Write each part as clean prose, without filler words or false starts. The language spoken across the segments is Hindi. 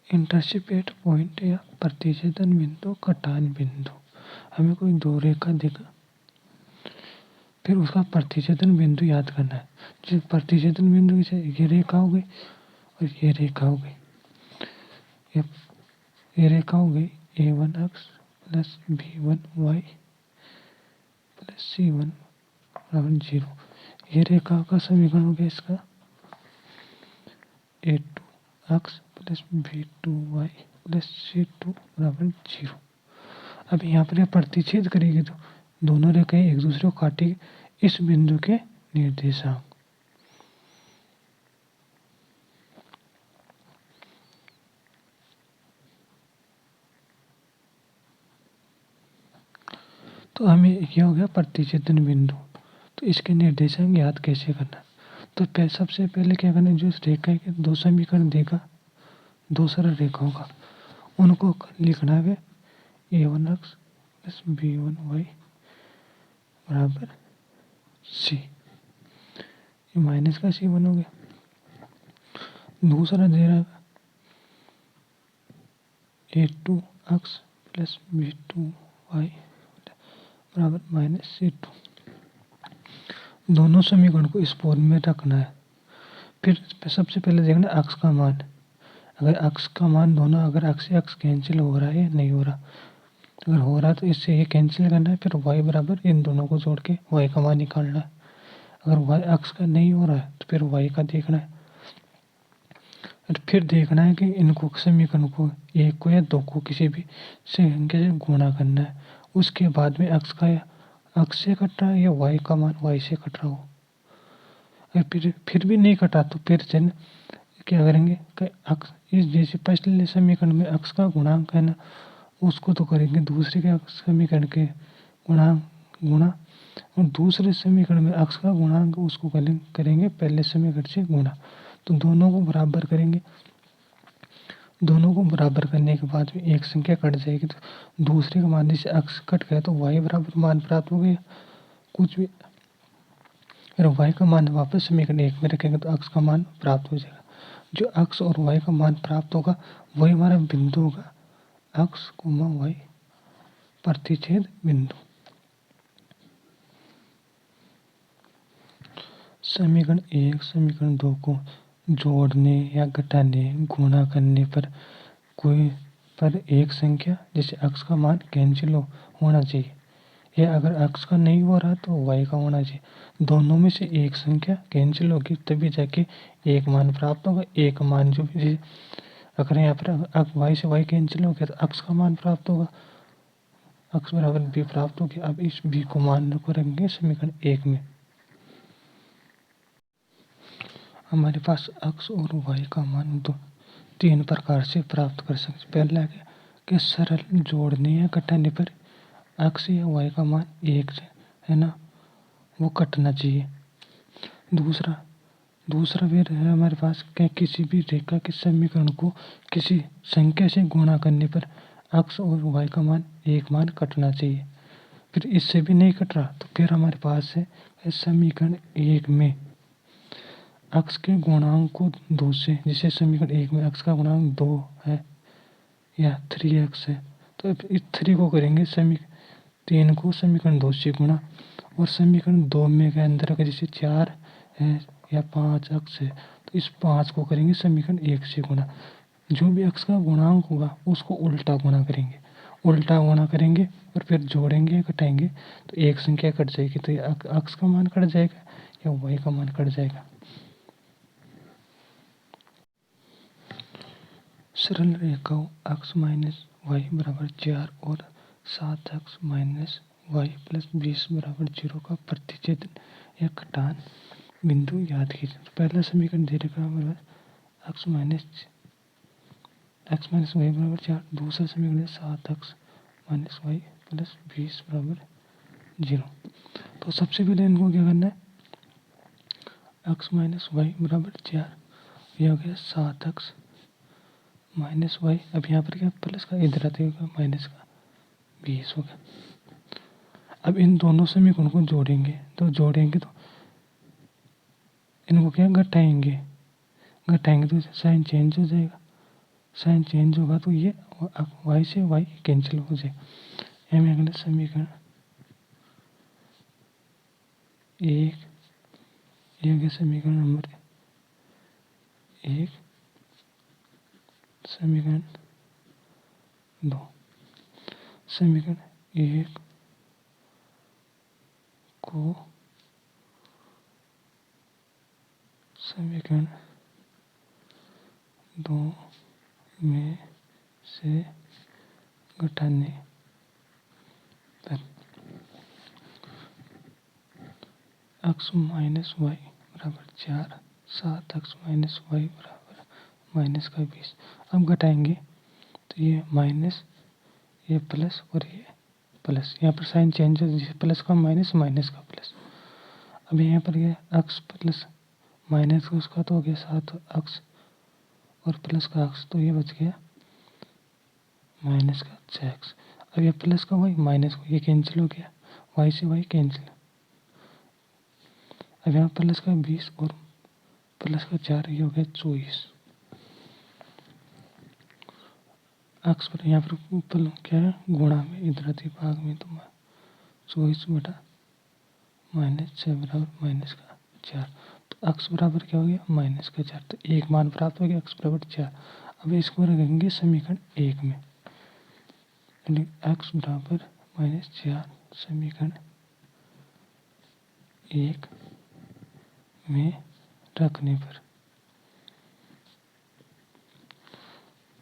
इंटरसेप्ट पॉइंट या प्रतिच्छेदन बिंदु, कटान बिंदु। हमें कोई दो रेखा दिखा, फिर उसका प्रतिच्छेदन बिंदु याद करना है। जो प्रतिच्छेदन बिंदु से ये रेखा हो गई और ये रेखा हो गई, ये रेखा हो गई a1 अक्ष plus b1 y plus c1 बराबर 0। ये रेखा का समीकरण हो गया इसका a2 अक्ष plus b2 y plus c2 बराबर 0। अब यहाँ पर प्रतिच्छेद करेगी तो दोनों रेखाएं एक दूसरे को काटेगी इस बिंदु के निर्देशांक। तो हमें ये हो गया प्रतिच्छेदन बिंदु। तो इसके निर्देशांक याद कैसे करना? तो सबसे पहले क्या करना है, जो रेखा के दो समीकरण देगा, दो सरल रेखाओं का, उनको लिखना है a1 अक्ष प्लस b1 y बराबर c। ये माइनस का c1 हो गया। दूसरा दे रहा a2 अक्ष प्लस b2 y बराबर माइनस c2। दोनों समीकरण को इस फॉर्म में रखना है। फिर सबसे पहले देखना अक्ष का मान। अगर अक्ष का मान दोनों, अगर अक्ष से अक्ष कैंसिल हो रहा है या नहीं हो रहा, अगर हो रहा तो इससे ये कैंसिल करना है। फिर y बराबर इन दोनों को जोड़ के y का मान निकालना है। अगर y अक्ष का नहीं हो रहा है तो फिर y का देखना है। और फिर देखना है कि इनको समीकरण को, एक को या दो को किसी भी संख्या से गुणा करना है। उसके बाद में अक्ष का अक्ष से कट रहा है या y का मान y से कट रहा हो। अगर फिर भी नहीं कटा तो फिर से क्या करेंगे कि अक्ष, इस जैसे पहले समीकरण में अक्ष का गुणांक है ना, उसको तो करेंगे दूसरे के समीकरण के गुणांक गुणा, और दूसरे समीकरण में अक्ष का गुणांक उसको करेंगे पहले समीकरण से गुणा। तो दोनों को बराबर करेंगे। दोनों को बराबर करने के बाद में एक संख्या कट जाएगी तो दूसरे का मान, जैसे अक्ष कट गया तो y बराबर मान प्राप्त हो गया कुछ भी। अगर y का मान वापस समीकरण एक में रखेंगे तो अक्ष का मान प्राप्त हो जाएगा। जो अक्ष और y का मान प्राप्त होगा वही हमारा बिंदु होगा, अक्ष y प्रतिच्छेद बिंदु। समीकरण एक समीकरण दो को जोड़ने या घटाने, गुणा करने पर कोई पर एक संख्या जैसे अक्ष का मान कैंसिल होना चाहिए, या अगर अक्ष का नहीं हो रहा तो y का होना चाहिए। दोनों में से एक संख्या कैंसिल होगी तभी जाके एक मान प्राप्त होगा। एक मान जो भी, अगर यहाँ पर y से y कैंसिल हो गया तो अक्ष का मान प्राप्त होगा, अक्ष बराबर b प्राप्त हो गया। अब इस b को मान को रखेंगे समीकरण एक में। हमारे पास अक्ष और y का मान दो तीन प्रकार से प्राप्त कर सकते। पहला है कि सरल जोड़ने या घटाने पर अक्ष या y का मान एक से है ना, वो कटना चाहिए। दूसरा फिर है हमारे पास कि किसी भी रेखा के समीकरण को किसी संख्या से गुणा करने पर अक्ष और y का मान एक मान कटना चाहिए। फिर इससे भी नहीं कट रहा तो फिर हमारे पास है समीकरण एक में अक्ष के गुणांक को दो से, जैसे समीकरण एक में अक्ष का गुणांक 2 है या 3x है, तो इस 3 को करेंगे 3 को समीकरण 2 से गुणा, और समीकरण 2 में के अंदर अगर जैसे 4 है या 5 अक्ष है तो इस 5 को करेंगे समीकरण 1 से गुणा। जो भी अक्ष का गुणांक होगा उसको उल्टा गुणा करेंगे, उल्टा गुणा करेंगे और फिर जोड़ेंगे घटाएंगे तो एक संख्या कट जाएगी। तो ये अक्ष का मान कट जाएगा या y का मान कट जाएगा। सरल रेखाओं अक्ष माइनस y बराबर 4 और 7 अक्ष माइनस y प्लस 20 बराबर 0 का प्रतिच्छेदन या घटान बिंदु याद कीजिए। तो पहला समीकरण दे रखा हमारे पास अक्ष माइनस y बराबर 4, दूसरा समीकरण 7 अक्ष माइनस y प्लस 20 बराबर 0। तो सबसे पहले इनको क्या करना है, अक्ष माइनस y बराबर 4, यह हो गया 7 अक्ष माइनस y, अब यहाँ पर क्या प्लस का इधर आते होगा माइनस का 20 होगा। अब इन दोनों समीकरणों को जोड़ेंगे तो इनको क्या घटाएंगे तो साइन चेंज हो जाएगा। साइन चेंज होगा तो ये वाई से वाई कैंसिल हो जाए। एम अगला समीकरण एक, ये हो गया समीकरण नंबर एक। समीकरण दो, समीकरण एक को समीकरण दो में से घटाने पर x माइनस वाई बराबर 4, 7x माइनस वाई बराबर माइनस का 20। अब घटाएंगे तो ये माइनस, ये प्लस और ये प्लस, यहाँ पर साइन चेंज है, प्लस का माइनस, माइनस का प्लस। अब यहाँ पर ये x प्लस माइनस का उसका तो हो गया 7x और प्लस का x, तो ये बच गया माइनस का 6x। अब ये प्लस का वाई माइनस का ये कैंसिल हो गया, वाई से वाई कैंसिल। अब यहाँ प्लस का 20 और प्लस का 4, ये हो गया 24। x पर यहाँ पर क्या है गुणा में, इधराती भाग में तो 24 बटा माइनस 6 बराबर माइनस का 4। तो x बराबर क्या हो गया माइनस का 4, तो एक मान प्राप्त हो गया x बराबर 4। अब इसको रखेंगे समीकरण एक में, x बराबर माइनस 4 समीकरण एक में रखने पर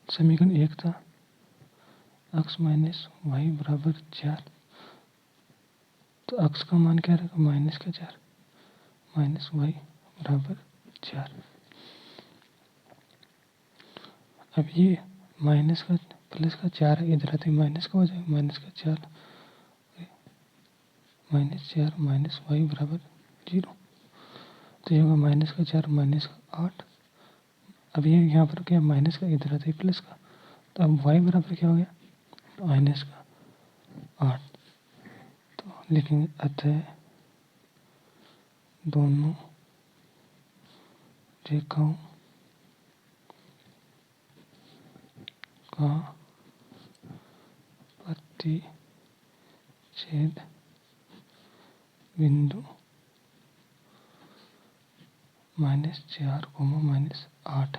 समीकरण एक था x माइनस वाई बराबर 4, तो x का मान क्या रहेगा माइनस का 4, माइनस वाई बराबर 4। अब ये माइनस का प्लस का 4 है, इधर आते माइनस का हो जाएगा, माइनस का 4, माइनस 4 माइनस वाई बराबर 0। तो ये होगा माइनस का 4 माइनस का 8। अब ये यहाँ पर क्या माइनस का, इधर आते प्लस का, तो अब वाई बराबर क्या हो गया माइनस का 8। तो लिखेंगे अतः दोनों रेखाओं का प्रतिच्छेद बिंदु -4 माइनस 8।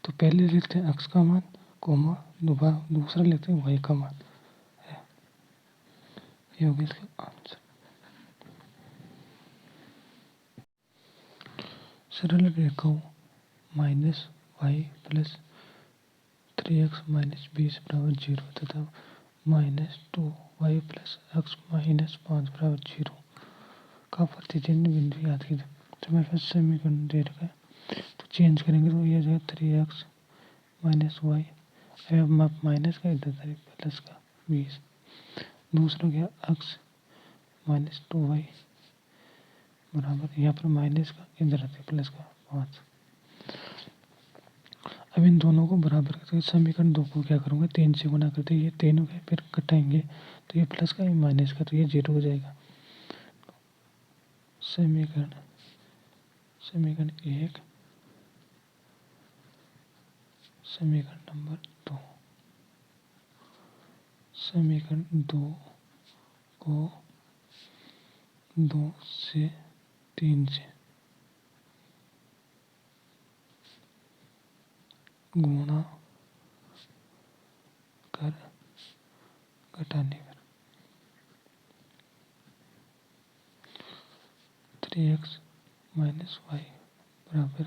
तो पहले लिखते हैं x का मान कोमा, दूसरा लिखते हैं y का मान है। ये होगा इसका आंसर। सरल रेखाओं minus Y plus 3x minus 20 बराबर 0 तथा minus 2y plus x minus 5 बराबर 0 का प्रतिच्छेद बिंदु याद कीजिए। तो मेरे पास समीकरण दे रखा है, तो चेंज करेंगे तो ये जाएगा 3x माइनस वाई, अब माइनस का इधर प्लस का 20, दूसरा गया x माइनस 2y बराबर, यहाँ पर माइनस का इधर आते प्लस का 5। अब इन दोनों को बराबर करके समीकरण दो को क्या करूँगा 3 से गुना करते, ये 3 हो गए, फिर घटाएंगे तो ये प्लस का, ये माइनस का, तो ये 0 हो जाएगा। समीकरण एक, समीकरण नंबर 2, समीकरण 2 को 2 से 3 से गुणा कर घटाने पर 3x माइनस वाई बराबर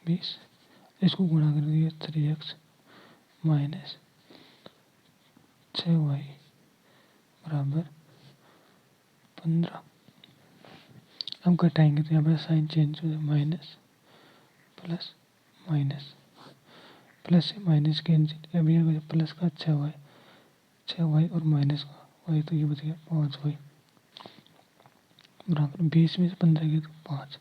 20, इसको गुणा कर दिए 3x माइनस 6y बराबर 15। अब घटाएंगे तो यहाँ पर साइन चेंज हो जाए, माइनस प्लस माइनस, प्लस से माइनस कैंसिल, अब ये प्लस का 6y और माइनस का y, तो ये बच गया 5y बराबर 20 में से 15 गया तो 5,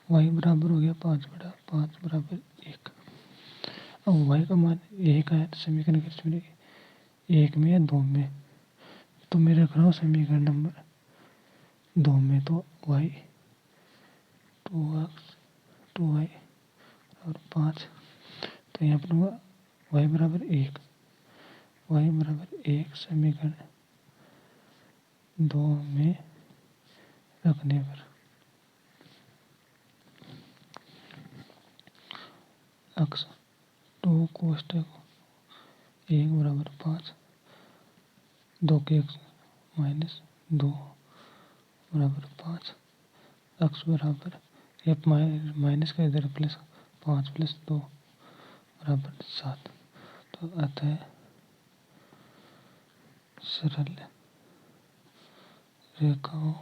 y बराबर हो गया 5 बटा 5 बराबर 1। अब y का मान 1 आया तो समीकरण किसमें, 1 में या 2 में, तो मैं रख रहा हूँ समीकरण नंबर 2 में। तो y 2y और 5, तो यहाँ पर होगा y बराबर 1, y बराबर 1 समीकरण 2 में रखने पर अक्स 2 कोष्टक 1 बराबर 5, 2 के x माइनस 2 बराबर 5, अक्स बराबर ये माइनस का इधर प्लस 5 प्लस 2 बराबर 7। तो अतः सरल रेखाओं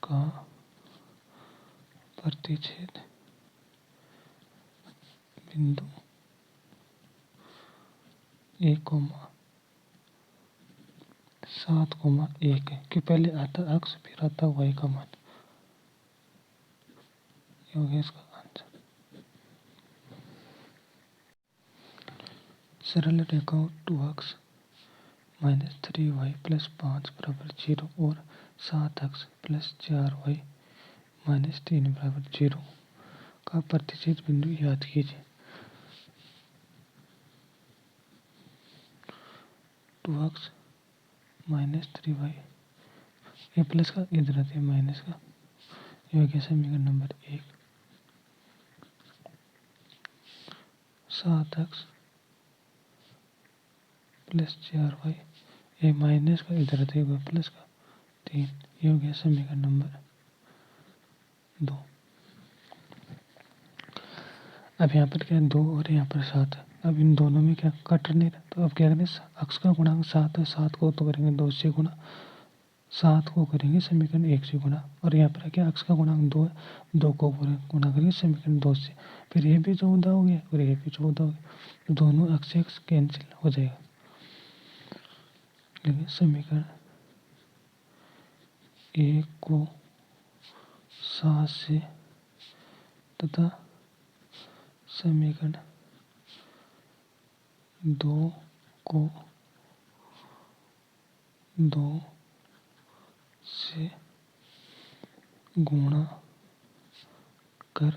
का प्रतिच्छेद बिंदु 1,7,1 है कि पहले आता अक्स फिर आता y का मान। ये हो गया इसका आंसर। सरल रेखाओं 2x माइनस 3y प्लस 5 बराबर 0 और 7x प्लस 4y माइनस 3 बराबर 0 का प्रतिच्छेद बिंदु याद कीजिए। 2x माइनस 3y, ये प्लस का इधर रहते हैं माइनस का, ये हो गया समीकरण नंबर 1। 7x प्लस 4y, ये माइनस का इधर रहते हुए प्लस का 3, ये हो गया समीकरण नंबर 2। अब यहाँ पर क्या 2 और यहाँ पर 7 है। अब इन दोनों में क्या कट नहीं रहा, तो अब क्या करें, अक्स का गुणांक 7 है, 7 को तो करेंगे 2 से गुणा, 7 को करेंगे समीकरण 1 से गुणा, और यहाँ पर क्या अक्स का गुणांक 2 है, 2 को गुणा करेंगे समीकरण 2 से, फिर ये भी 14 हो गया और ये भी 14 हो गया, तो दोनों अक्स से अक्स कैंसिल हो जाएगा। लेकिन समीकरण 1 को 7 से तथा समीकरण 2 को 2 से गुणा कर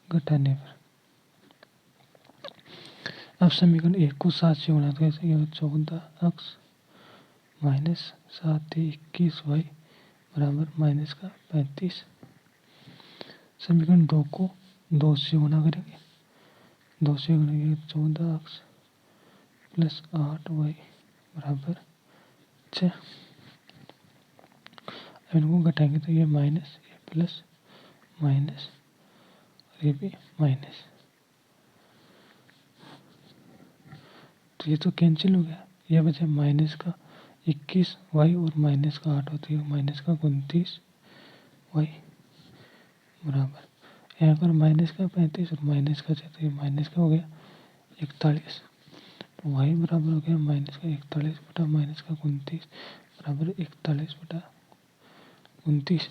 घटाने पर, अब समीकरण 1 को 7 से गुणा तो कैसे, यह 14 अक्स माइनस 7 21 वाई बराबर माइनस का 35। समीकरण 2 को 2 से गुणा करेंगे, 2 से गुणा करेंगे 14 अक्स प्लस 8 वाई बराबर 6। अब इनको घटाएंगे तो ये माइनस, ये प्लस माइनस और ये भी माइनस, तो ये तो कैंसिल हो गया। यह बचा माइनस का 21 वाई और माइनस का 8 होती है माइनस का 29 वाई बराबर, यहाँ पर माइनस का 35 और माइनस का 6, तो ये माइनस का हो गया 41, वाई बराबर हो गया माइनस का 41 बटा माइनस का 29 बराबर 41 बटा 29।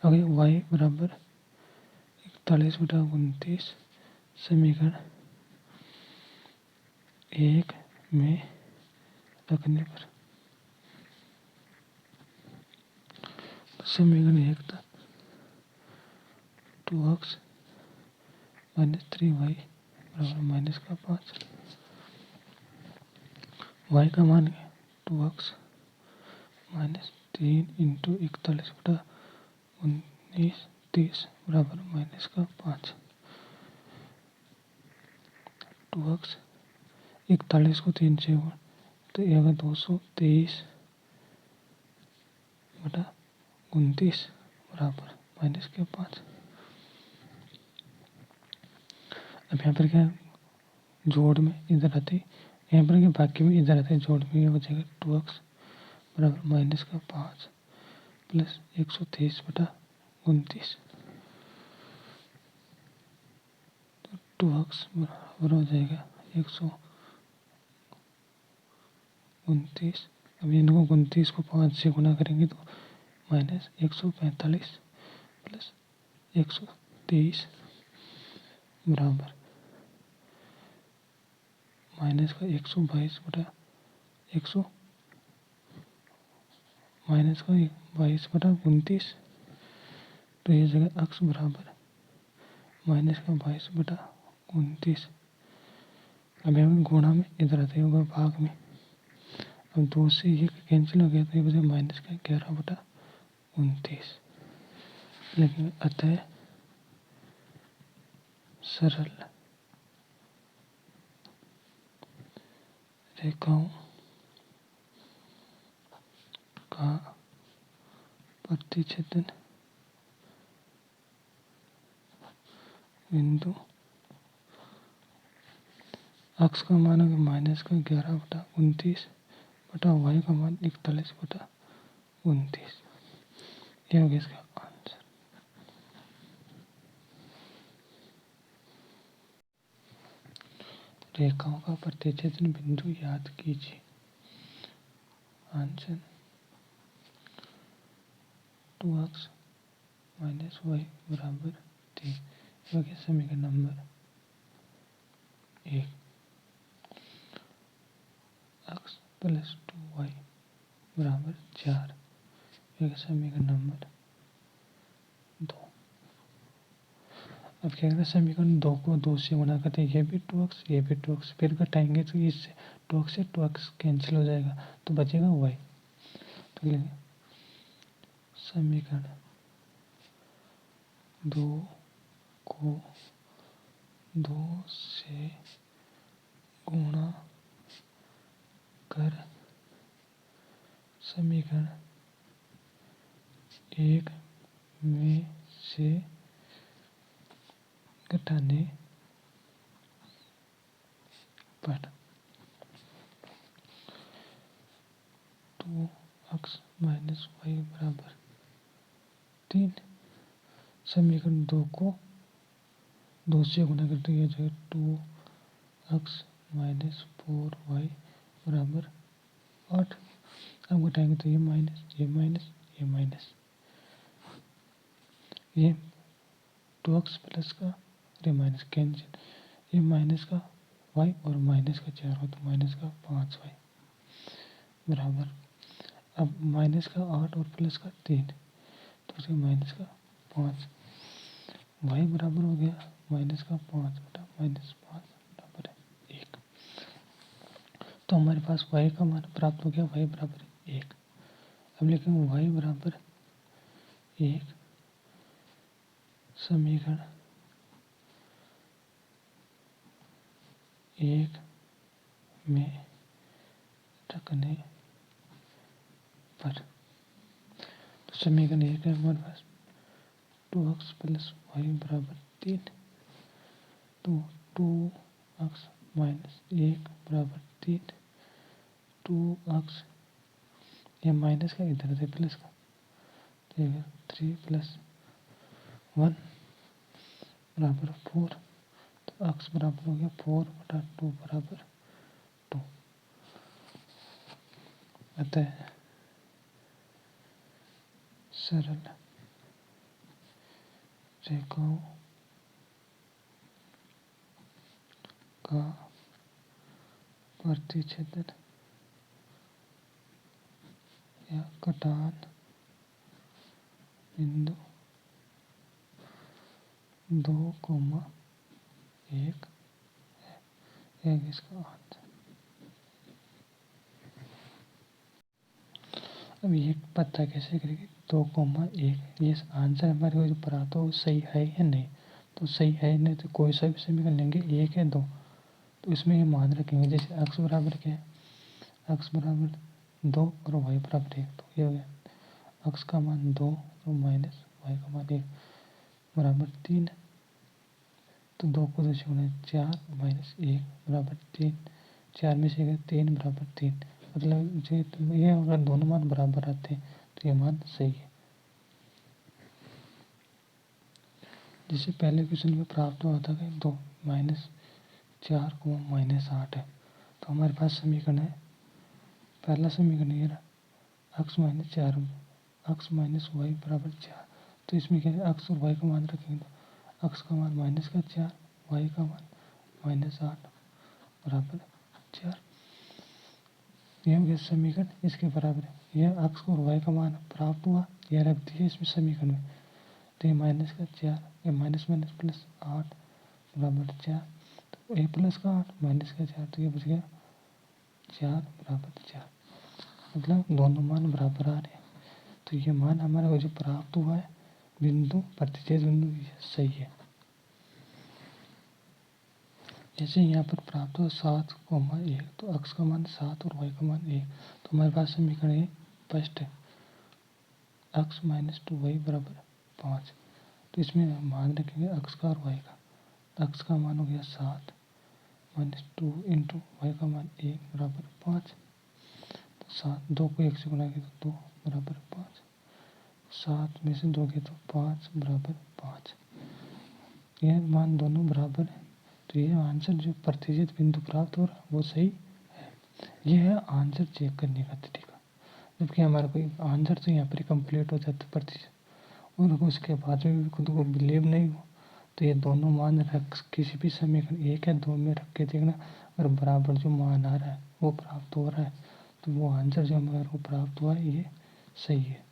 अगर वाई बराबर 41 बटा 29 समीकरण 1 में रखने पर, समीकरण 1 था 2x माइनस 3y बराबर माइनस का 5, y का मान है 2x माइनस 3 इंटू 41 बटा 19 30 बराबर माइनस का 5। 2x 41 को 3 से गुणा तो यह होगा 223 बटा 29 बराबर माइनस के 5। अब यहाँ पर क्या जोड़ में इधर आते, यहाँ पर क्या बाकी में इधर आते, जोड़ में ये हो जाएगा 2x बराबर माइनस का 5 प्लस 123 बटा 29, तो 2x बराबर हो जाएगा 129। अब इनको 29 को 5 से गुणा करेंगे तो माइनस 145 प्लस 123 बराबर माइनस का 122 बटा 100 माइनस का 22 बटा 29, तो ये जगह अक्स बराबर माइनस का 22/29। अब यहाँ गुणा में इधर आता होगा भाग में। अब 2 से 1 कैंसिल हो गया तो ये बचे माइनस का 11/29। लेकिन अतः सरल रेखाओं का प्रतिच्छेदन बिंदु अक्ष का मान है माइनस का 11/29 बटा वाई का मान 41/29। यह हो गया इसका आंसर। रेखाओं का प्रतिच्छेदन बिंदु याद कीजिए। आंसर 2x माइनस वाई बराबर 3। यह हो गया समीकरण नंबर 1। x प्लस 2y बराबर 4। यह है समीकरण नंबर 2। अब क्या कहते हैं समीकरण 2 को 2 से गुणा करते हैं, ये भी 2x ये भी 2x, फिर घटाएंगे तो इससे 2x से 2x कैंसिल हो जाएगा तो बचेगा y। तो लिखेंगे समीकरण 2 को 2 से गुणा कर समीकरण 1 में से घटाने पर 2x माइनस वाई बराबर 3। समीकरण 2 को 2 से गुणा करते हैं जो 2x माइनस 4y बराबर 8। अब घटाएंगे तो ये माइनस ये माइनस ये माइनस, ये 2x प्लस का और ये माइनस कैंसिल, ये माइनस का y और माइनस का 4 हो तो माइनस का 5y बराबर। अब माइनस का 8 और प्लस का 3 तो उसके माइनस का 5 y बराबर हो गया माइनस का 5 बटा माइनस 5 बराबर 1। तो हमारे पास y का मान प्राप्त हो गया y बराबर 1। अब लिखेंगे y बराबर 1 समीकरण 1 में रखने पर। तो समीकरण 1 है हमारे पास 2x प्लस वाई बराबर 3। तो 2x माइनस 1 बराबर 3। 2x ये माइनस का इधर से प्लस का तो 3 प्लस 1 बराबर 4। तो x बराबर हो गया 4 बटा 2 बराबर 2। अतः सरल रेखाओं का प्रतिच्छेदन या कटान बिंदु 2,1 है। यह इसका आंसर। अब ये पता कैसे करेंगे 2,1 ये आंसर हमारे को जो पढ़ा तो सही है या नहीं। तो सही है नहीं तो कोई सा भी समीकरण लेंगे 1 है 2 तो इसमें ये मान रखेंगे जैसे x बराबर क्या है x बराबर 2 और y बराबर 1 तो ये हो गया x का मान 2 और माइनस y का मान 1 बराबर 3। तो 2 को 2 से गुणा 4 माइनस 1 बराबर 3। 4 में से 3 बराबर 3 मतलब ये अगर दोनों मान बराबर आते हैं तो ये मान सही है। जिससे पहले क्वेश्चन में प्राप्त हुआ था कि 2 -4 को -8 है। तो हमारे पास समीकरण है पहला समीकरण ये रहा x minus 4 x minus y बराबर 4। तो इसमें क्या है x और y का मान रखेंगे तो x का मान माइनस का 4 y का मान -8 बराबर 4। यह हो गया समीकरण इसके बराबर है। यह x और y का मान प्राप्त हुआ यह रख दिया इसमें समीकरण में। तो ये माइनस का 4, ये माइनस माइनस प्लस 8 बराबर 4, तो ए प्लस का 8 माइनस का 4, तो ये बच गया 4 बराबर 4। मतलब दोनों मान बराबर आ रहे हैं। तो ये मान हमारे को जो प्राप्त हुआ है बिंदु प्रतिच्छेद बिंदु, ये सही है। जैसे यहाँ पर प्राप्त हो 7,1, तो अक्ष का मान 7 और वाई का मान 1, तो हमारे पास समीकरण ये फर्स्ट है, अक्ष माइनस 2y बराबर 5। तो इसमें हम मान रखेंगे अक्ष का और वाई का। तो अक्ष का मान हो गया 7 माइनस 2 इंटू वाई का मान 1 बराबर 5। तो 7, 2 को 1 से गुणा किया तो 2 बराबर 5, 7 में से 2 के तो 5 बराबर 5। ये मान दोनों बराबर है, तो ये आंसर जो प्रतिच्छेद बिंदु प्राप्त हो रहा है वो सही है। ये है आंसर चेक करने का तरीका। जबकि हमारा कोई आंसर तो यहाँ पर कंप्लीट हो जाता है प्रतिशत, और उसके बाद में भी खुद को बिलीव नहीं हो, तो ये दोनों मान रख किसी भी समीकरण 1 या 2 में रख के देखना, अगर बराबर जो मान आ रहा है वो प्राप्त हो रहा है, तो वो आंसर जो हमारे को प्राप्त हुआ है ये सही है।